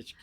HK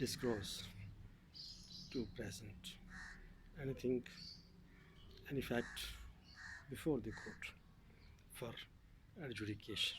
disclose, to present anything, any fact before the court for adjudication।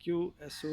QSO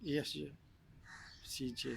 ASJ, CJ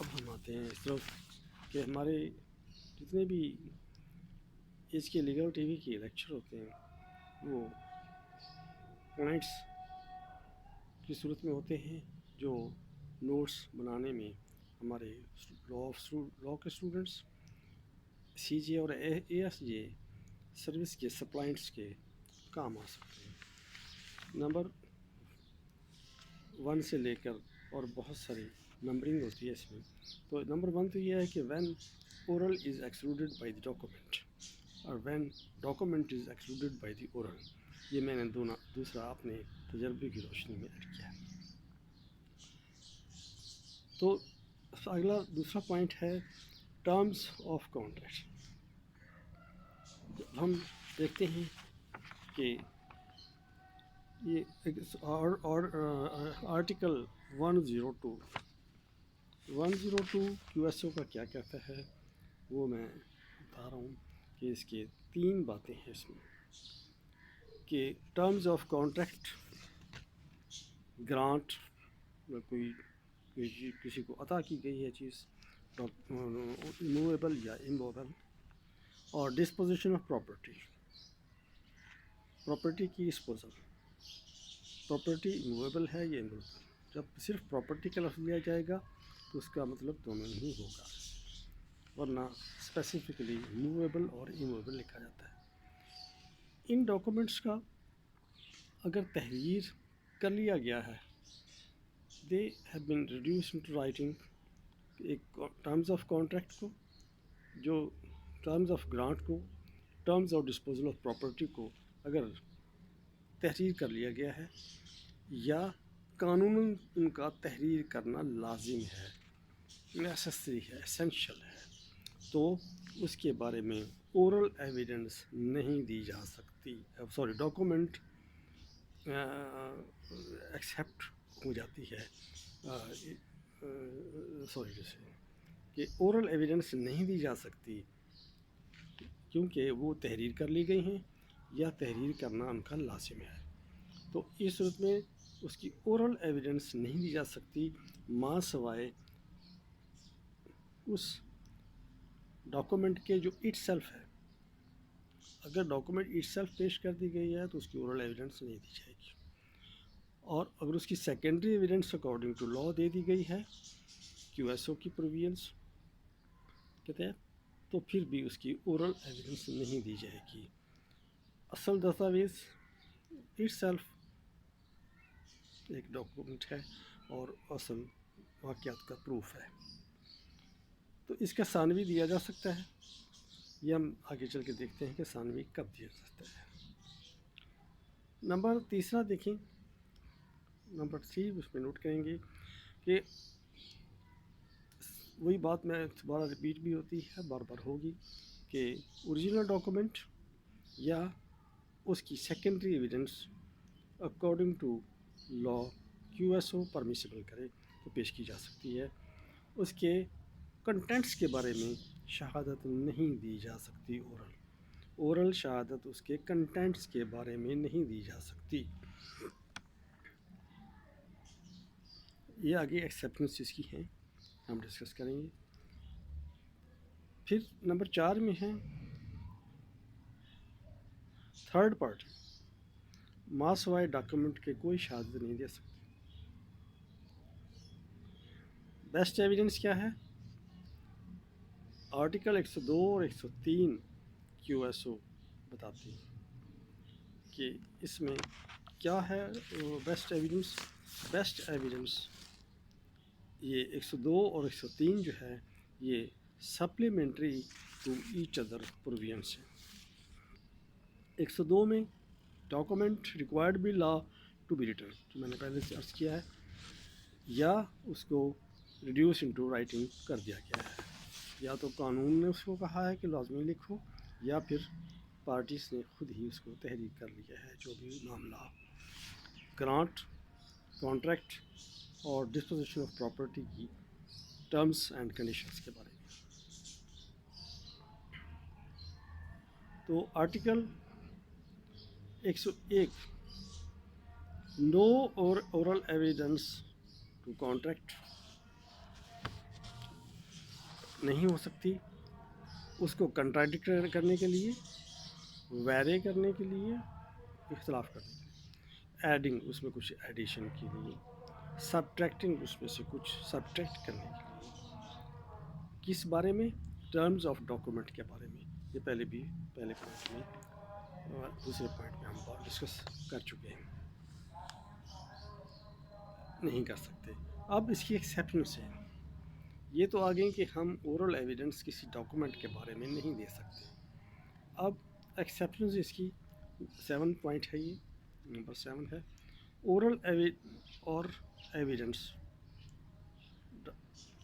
اب ہم آتے ہیں اس طرف کہ ہمارے جتنے بھی اس کے لیگل ٹی وی کے لیکچر ہوتے ہیں وہ پوائنٹس کی صورت میں ہوتے ہیں جو نوٹس بنانے میں ہمارے لا کے اسٹوڈنٹس سی جے اور اے ایس جے سروس کے سپلائنٹس کے کام آ سکتے ہیں. نمبر 1 سے لے کر اور بہت ساری نمبرنگ ہوتی ہے اس میں. تو نمبر 1 تو یہ ہے کہ when oral is excluded by the document اور when document is excluded by the oral. یہ میں نے دوسرا اپنے تجربے کی روشنی میں ایڈ کیا ہے. تو اگلا دوسرا پوائنٹ ہے ٹرمز آف کانٹریکٹ. ہم دیکھتے ہیں کہ یہ آرٹیکل 102 کیو ایس او کا کیا کہتا ہے وہ میں بتا رہا ہوں کہ اس کے 3 باتیں ہیں اس میں کہ ٹرمز آف کانٹریکٹ گرانٹ کوئی کسی کو عطا کی گئی ہے چیز موویبل یا اموویبل اور ڈسپوزیشن آف پراپرٹی کی ڈسپوزل. پراپرٹی موویبل ہے یا اموویبل. جب صرف پراپرٹی کا لفظ لیا جائے گا تو اس کا مطلب دونوں نہیں ہوگا ورنہ اسپیسیفکلی موویبل اور اموویبل لکھا جاتا ہے. ان ڈاکومنٹس کا اگر تحریر کر لیا گیا ہے they have been reduce into writing. ایک ٹرمز آف کانٹریکٹ کو جو ٹرمز آف گرانٹ کو terms of disposal of property کو اگر تحریر کر لیا گیا ہے یا قانون ان کا تحریر کرنا لازم ہے نیسیسری ہے اسینشل ہے تو اس کے بارے میں اورل ایویڈنس نہیں دی جا سکتی. ڈاکومنٹ ایکسیپٹ ہو جاتی ہے کہ اورل ایویڈنس نہیں دی جا سکتی کیونکہ وہ تحریر کر لی گئی ہیں یا تحریر کرنا ان کا لازم ہے. تو اس صورت میں اس کی اورل ایویڈنس نہیں دی جا سکتی ماں سوائے اس ڈاکومنٹ کے جو اٹ سیلف ہے. اگر ڈاکومنٹ اٹ سیلف پیش کر دی گئی ہے تو اس کی اورل ایویڈنس نہیں دی جائے گی اور اگر اس کی سیکنڈری ایویڈنس اکارڈنگ ٹو لا دے دی گئی ہے کیو ایس او کی پروویژنس کے تحت تو پھر بھی اس کی اورل ایویڈنس نہیں دی جائے گی. اصل دستاویز اٹ سیلف ایک ڈاکومنٹ ہے اور اصل واقعات کا پروف ہے. تو اس کا ثانوی دیا جا سکتا ہے یہ ہم آگے چل کے دیکھتے ہیں کہ ثانوی کب دیا جاتا ہے. نمبر 3 دیکھیں. نمبر 3 اس میں نوٹ کریں گے کہ وہی بات میں دوبارہ ریپیٹ بھی ہوتی ہے بار بار ہوگی کہ اوریجنل ڈاکومنٹ یا اس کی secondary evidence according to law Q S O permissible کرے تو پیش کی جا سکتی ہے. اس کے کنٹینٹس کے بارے میں شہادت نہیں دی جا سکتی. اورل شہادت اس کے کنٹینٹس کے بارے میں نہیں دی جا سکتی. یہ آگے ایکسیپشنس اس کی ہیں ہم ڈسکس کریں گے. پھر نمبر 4 میں ہے تھرڈ پارٹی ماں سوائے ڈاکومنٹ کے کوئی شہادت نہیں دے سکتی. بیسٹ ایویڈنس کیا ہے؟ آرٹیکل 102 اور 103 کیو ایس او بتاتی ہیں کہ اس میں کیا ہے بیسٹ ایویڈنس. بیسٹ ایویڈنس یہ 102 اور 103 جو ہے یہ supplementary to each other provisions ہیں. 102 میں document required by law to be written جو میں نے پہلے سے عرض کیا ہے یا اس کو ریڈیوس انٹو رائٹنگ کر دیا گیا ہے یا تو قانون نے اس کو کہا ہے کہ لازمی لکھو یا پھر پارٹیز نے خود ہی اس کو تحریر کر لیا ہے. جو بھی معاملہ گرانٹ کانٹریکٹ اور ڈسپوزیشن آف پراپرٹی کی ٹرمز اینڈ کنڈیشنز کے بارے میں. تو آرٹیکل 101 نو اور اورل ایویڈنس ٹو کانٹریکٹ نہیں ہو سکتی، اس کو کنٹراڈکٹ کرنے کے لیے، ویرے کرنے کے لیے، اختلاف کرنے کے لیے، ایڈنگ اس میں کچھ ایڈیشن کے لیے، سبٹریکٹنگ اس میں سے کچھ سبٹریکٹ کرنے کے لیے، کس بارے میں؟ ٹرمز آف ڈاکومنٹ کے بارے میں. یہ پہلے پوائنٹ میں اور دوسرے پوائنٹ میں ہم ڈسکس کر چکے ہیں. نہیں کر سکتے. اب اس کی ایکسیپشنس ہیں. یہ تو آگے کہ ہم اورل ایویڈنس کسی ڈاکومنٹ کے بارے میں نہیں دے سکتے. اب ایکسیپشنز اس کی 7 پوائنٹ ہے، یہ نمبر 7 ہے. اورل اور ایویڈنس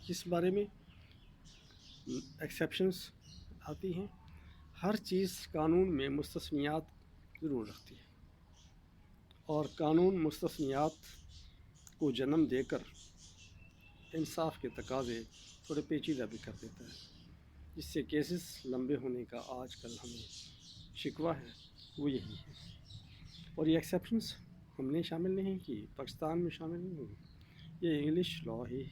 کس بارے میں ایکسیپشنز آتی ہیں؟ ہر چیز قانون میں مستثنیات ضرور رکھتی ہے، اور قانون مستثنیات کو جنم دے کر انصاف کے تقاضے تھوڑے پیچیدہ بھی کر دیتا ہے، جس سے کیسز لمبے ہونے کا آج کل ہمیں شکوہ ہے وہ یہی ہے. اور یہ ایکسیپشنز ہم نے شامل نہیں کی، پاکستان میں شامل نہیں ہوئی، یہ انگلش لا ہی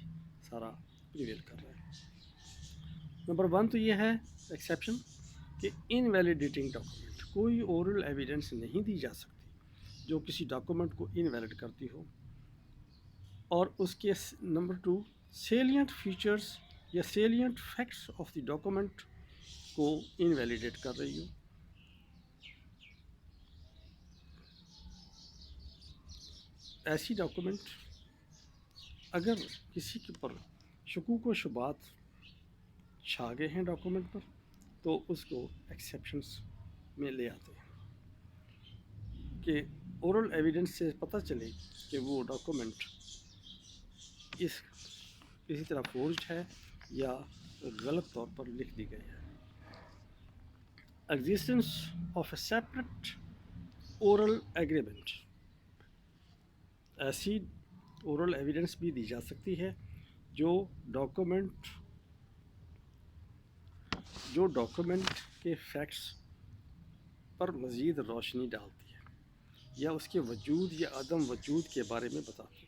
سارا پریویل کر رہا ہے. نمبر 1 تو یہ ہے ایکسیپشن کہ انویلیڈیٹنگ ڈاکومنٹ، کوئی اورل ایویڈنس نہیں دی جا سکتی جو کسی ڈاکومنٹ کو انویلڈ کرتی ہو. اور اس کے نمبر 2 سیلینٹ فیچرز یا salient facts of the document کو انویلیڈیٹ کر رہی ہو. ایسی ڈاکومنٹ اگر کسی کے پر شکوک و شبہات چھا گئے ہیں ڈاکومنٹ پر تو اس کو ایکسیپشنس میں لے آتے ہیں کہ اورل ایویڈنس سے پتہ چلے کہ وہ ڈاکومنٹ کسی طرح فورجڈ ہے یا غلط طور پر لکھ دی گئی ہے. Existence of a separate oral agreement, ایسی اورل ایویڈنس بھی دی جا سکتی ہے جو ڈاکومنٹ کے فیکٹس پر مزید روشنی ڈالتی ہے یا اس کے وجود یا عدم وجود کے بارے میں بتاتی ہے.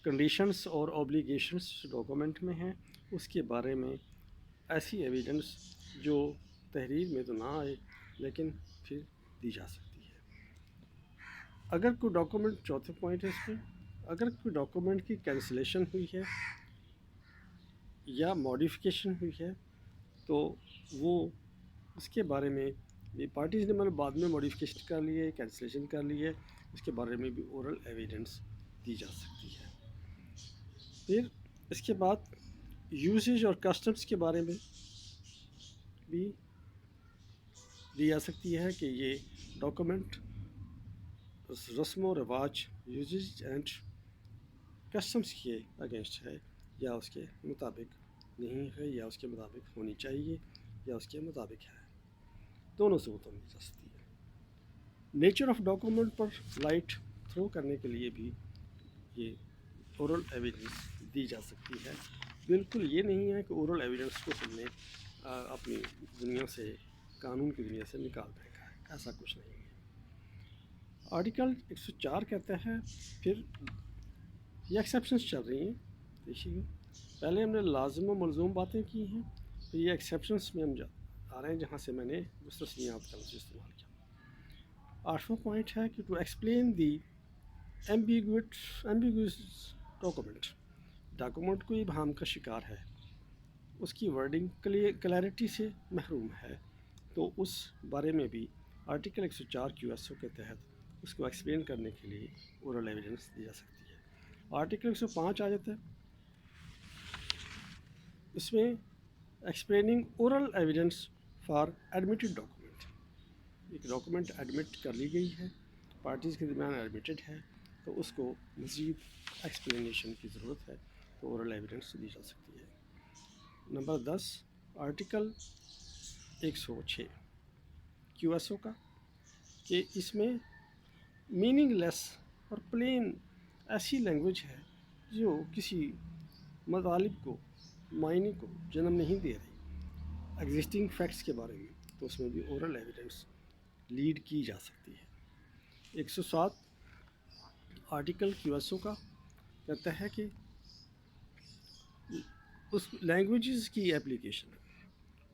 کنڈیشنز اور اوبلیگیشنز ڈاکومنٹ میں ہیں، اس کے بارے میں ایسی ایویڈنس جو تحریر میں تو نہ آئے لیکن پھر دی جا سکتی ہے. اگر کوئی ڈاکومنٹ، چوتھے پوائنٹ ہے اس میں، اگر کوئی ڈاکومنٹ کی کینسلیشن ہوئی ہے یا ماڈیفیکیشن ہوئی ہے تو وہ اس کے بارے میں پارٹیز نے بعد میں ماڈیفیکیشن کر لی ہے، کینسلیشن کر لی ہے، اس کے بارے میں بھی اورل ایویڈنس دی جا سکتی ہے. پھر اس کے بعد یوزیج اور کسٹمز کے بارے میں بھی دی جا سکتی ہے کہ یہ ڈاکومنٹ رسم و رواج، یوزیج اینڈ کسٹمز کے اگینسٹ ہے یا اس کے مطابق نہیں ہے، یا اس کے مطابق ہونی چاہیے یا اس کے مطابق ہے. دونوں صورتوں میں دی جا سکتی ہے. Nature of document per light through کرنے کے لیے بھی یہ اورل ایویڈنس دی جا سکتی ہے. بالکل یہ نہیں ہے کہ اورل ایویڈنس کو ہم نے اپنی دنیا سے، قانون کی دنیا سے نکال پھینکا ہے، ایسا کچھ نہیں ہے. آرٹیکل 104 کہتا ہے، پھر یہ ایکسیپشنس چل رہی ہیں. دیکھیے پہلے ہم نے لازم و ملزوم باتیں کی ہیں، پھر یہ ایکسیپشنس میں ہم آ رہے ہیں جہاں سے میں نے مستثنیات کا لفظ استعمال کیا. 8واں پوائنٹ ہے کہ to explain the ambiguous document کوئی ابہام کا شکار ہے، اس کی ورڈنگ کلیئرٹی سے محروم ہے، تو اس بارے میں بھی آرٹیکل 104 QSO کے تحت اس کو ایکسپلین کرنے کے لیے اورل ایویڈنس دی جا سکتی ہے. آرٹیکل 105 آ جاتا ہے، اس میں explaining oral evidence for admitted document. ایک ڈاکومنٹ ایڈمٹ کر لی گئی ہے، پارٹیز کے درمیان ایڈمیٹڈ ہے، تو اس کو مزید ایکسپلینیشن کی ضرورت ہے، تو اورل ایویڈنس دی جا سکتی ہے. نمبر 10 آرٹیکل 106 QSO کا، کہ اس میں میننگ لیس اور پلین ایسی لینگویج ہے جو کسی مطالب کو، معنی کو جنم نہیں دے رہی ایگزسٹنگ فیکٹس کے بارے میں، تو اس میں بھی اورل ایویڈنس لیڈ کی جا سکتی ہے. 107 آرٹیکل QSO کا کہتا ہے کہ اس لینگویجز کی اپلیکیشن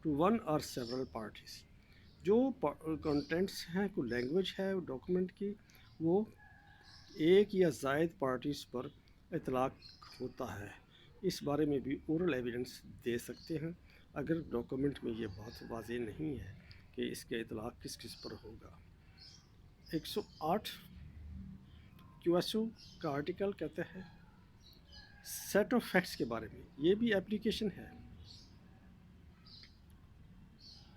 ٹو ون اور سیورل پارٹیز. جو کنٹینٹس ہیں کوئی لینگویج ہے ڈاکومنٹ کی وہ ایک یا زائد پارٹیز پر اطلاق ہوتا ہے. اس بارے میں بھی اورل ایویڈنس دے سکتے ہیں اگر ڈاکومنٹ میں یہ بات واضح نہیں ہے کہ اس کے اطلاق کس کس پر ہوگا. 108 کیو ایس او کا آرٹیکل کہتا ہے سیٹ آف فیکٹس کے بارے میں. یہ بھی اپلیکیشن ہے.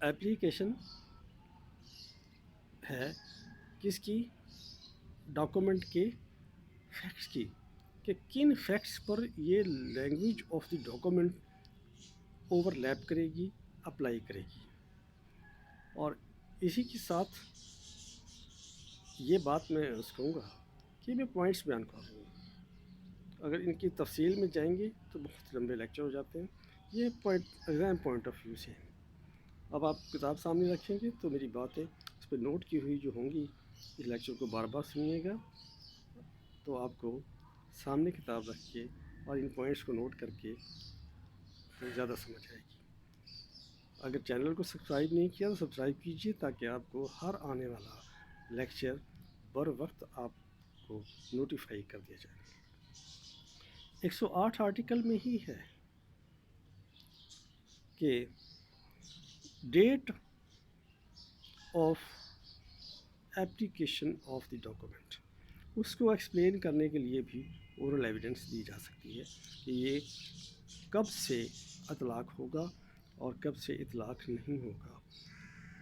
اپلیکیشن ہے کس کی؟ ڈاکومنٹ کے فیکٹس کی کہ کن فیکٹس پر یہ language of the document overlap کرے گی، اپلائی کرے گی. اور اسی کے ساتھ یہ بات میں اس کہوں گا کہ میں پوائنٹس بیان کر رہا ہوں. اگر ان کی تفصیل میں جائیں گے تو بہت لمبے لیکچر ہو جاتے ہیں. یہ ایگزام پوائنٹ آف ویو سے ہیں. اب آپ کتاب سامنے رکھیں گے تو میری باتیں اس پہ نوٹ کی ہوئی جو ہوں گی اس لیکچر کو بار بار سنیے گا تو آپ کو سامنے کتاب رکھ کے اور ان پوائنٹس کو نوٹ کر کے زیادہ سمجھ آئے گی. اگر چینل کو سبسکرائب نہیں کیا تو سبسکرائب کیجیے تاکہ آپ کو ہر آنے والا لیکچر بر وقت آپ کو نوٹیفائی کر دیا جائے. 108 آرٹیکل میں ہی ہے کہ date of application of the document. اس کو ایکسپلین کرنے کے لیے بھی اورل ایویڈنس دی جا سکتی ہے کہ یہ کب سے اطلاق ہوگا اور کب سے اطلاق نہیں ہوگا.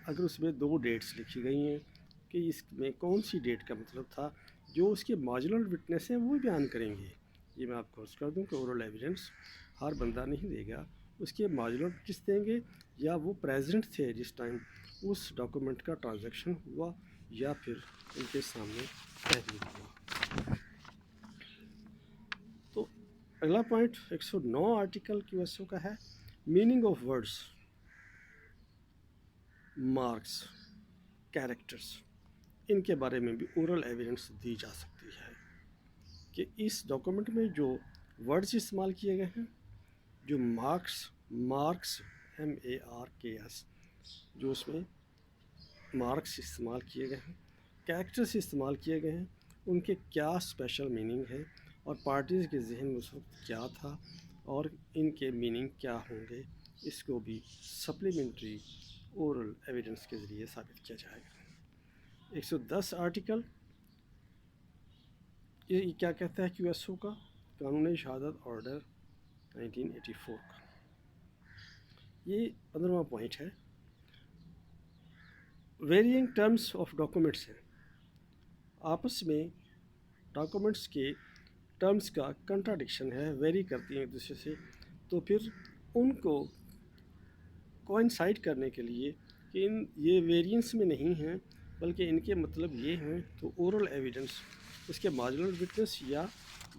اگر اس میں 2 ڈیٹس لکھی گئی ہیں کہ اس میں کون سی ڈیٹ کا مطلب تھا، جو اس کے مارجنل وٹنس ہیں وہ بیان کریں گے. یہ میں آپ کو عرض کر دوں کہ اورل ایویڈنس ہر بندہ نہیں دے گا. اس کے مارجنل وٹنس دیں گے یا وہ پریزنٹ تھے جس ٹائم اس ڈاکومنٹ کا ٹرانزیکشن ہوا یا پھر ان کے سامنے تحریر ہوا. تو اگلا point 109 article Q S O کا ہے meaning of words, marks, characters. ان کے بارے میں بھی اورل ایویڈنس دی جا سکتی ہے کہ اس ڈاکومنٹ میں جو ورڈز استعمال کیے گئے ہیں، جو مارکس MARKS جو اس میں مارکس استعمال کیے گئے ہیں، کیریکٹرس استعمال کیے گئے ہیں، ان کے کیا اسپیشل میننگ ہے اور پارٹیز کے ذہن میں اس وقت کیا تھا اور ان کے میننگ کیا ہوں گے. اس کو بھی سپلیمنٹری اورل ایویڈنس کے ذریعے ثابت کیا جائے گا. 110 آرٹیکل یہ کیا کہتا ہے کیو ایس او کا؟ قانون شہادت آرڈر 1984 کا. یہ 15واں پوائنٹ ہے. ویرینگ ٹرمز آف ڈاکومنٹس ہیں. آپس میں ڈاکومنٹس کے ٹرمز کا کنٹراڈکشن ہے، ویری کرتی ہیں ایک دوسرے سے. تو پھر ان کو کوئنسائڈ کرنے کے لیے کہ یہ ویرینس میں نہیں ہیں بلکہ ان کے مطلب یہ ہیں تو اورل ایویڈنس اس کے مارجنل وٹنس یا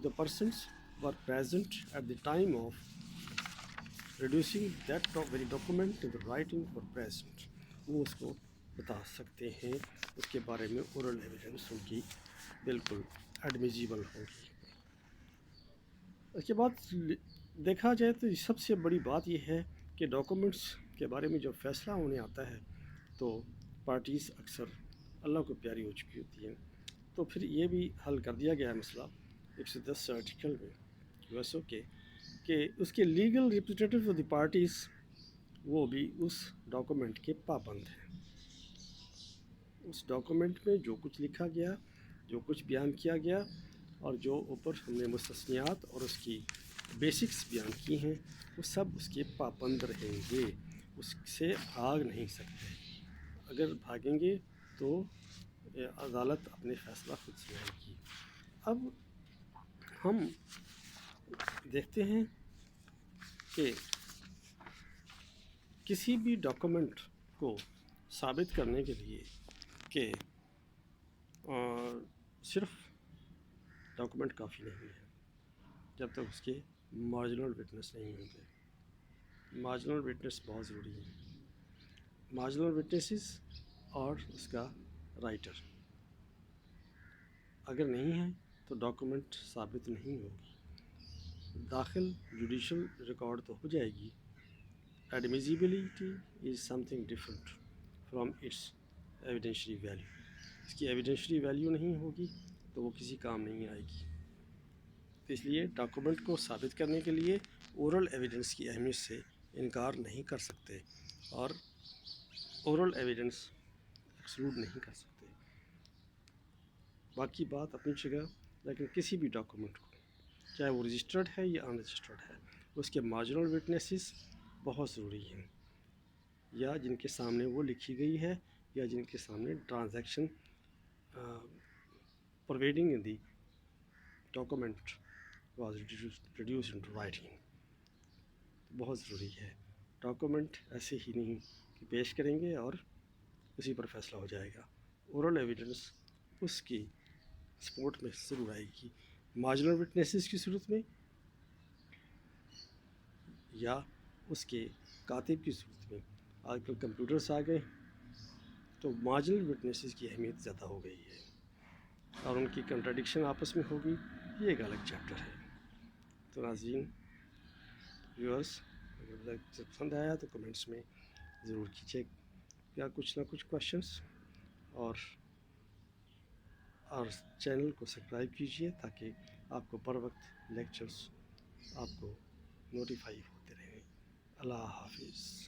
the persons were present at the time of reducing that very document to the writing for present وہ اس کو بتا سکتے ہیں. اس کے بارے میں اورل ایویڈنس ان کی بالکل ایڈمیزیبل ہوگی. اس کے بعد دیکھا جائے تو سب سے بڑی بات یہ ہے کہ ڈاکومنٹس کے بارے میں جب فیصلہ ہونے آتا ہے تو پارٹیز اکثر اللہ کو پیاری ہو چکی ہوتی ہیں. تو پھر یہ بھی حل کر دیا گیا ہے مسئلہ 110 آرٹیکل میں کیو ایس او کے کہ اس کے legal representative of the parties وہ بھی اس ڈاکومنٹ کے پابند ہیں. اس ڈاکومنٹ میں جو کچھ لکھا گیا، جو کچھ بیان کیا گیا اور جو اوپر ہم نے مستثنیات اور اس کی بیسکس بیان کی ہیں وہ سب اس کے پابند رہیں گے. اس سے بھاگ نہیں سکتے. اگر بھاگیں گے تو عدالت اپنے فیصلہ خود سنائے گی. اب ہم دیکھتے ہیں کہ کسی بھی ڈاکومنٹ کو ثابت کرنے کے لیے کہ صرف ڈاکومنٹ کافی نہیں ہے جب تک اس کے مارجنل وٹنس نہیں ہوں گے. مارجنل وٹنس بہت ضروری ہے. مارجنل وٹنسز اور اس کا رائٹر اگر نہیں ہے تو ڈاکومنٹ ثابت نہیں ہوگی. داخل جوڈیشل ریکارڈ تو ہو جائے گی. Admissibility is something different from its evidentiary value. اس کی ایویڈینشری ویلیو نہیں ہوگی تو وہ کسی کام نہیں آئے گی. تو اس لیے ڈاکومنٹ کو ثابت کرنے کے لیے اورل ایویڈنس کی اہمیت سے انکار نہیں کر سکتے اور اورل ایویڈنس ایکسکلوڈ نہیں کر سکتے. باقی بات اپنی جگہ، لیکن کسی بھی ڈاکومنٹ کو چاہے وہ رجسٹرڈ ہے یا ان رجسٹرڈ ہے اس کے مارجنل وٹنسز بہت ضروری ہیں، یا جن کے سامنے وہ لکھی گئی ہے یا جن کے سامنے transaction providing in the document was reduced into writing. بہت ضروری ہے. ڈاکومنٹ ایسے ہی نہیں کہ پیش کریں گے اور اسی پر فیصلہ ہو جائے گا. اورل ایویڈنس اس کی سپورٹ میں ضرور آئے گی، مارجنل وٹنسز کی صورت میں یا اس کے کاتب کی صورت میں. آج کل کمپیوٹرس آ گئے تو مارجنل وٹنسز کی اہمیت زیادہ ہو گئی ہے اور ان کی کنٹراڈکشن آپس میں ہوگی، یہ ایک الگ چیپٹر ہے. تو ناظرین ویورس، اگر پسند آیا تو کمنٹس میں ضرور کیجیے یا کچھ نہ کچھ کوشچنس، اور چینل کو سبسکرائب کیجیے تاکہ آپ کو پر وقت لیکچرز آپ کو نوٹیفائی ہوتے رہیں. اللہ حافظ.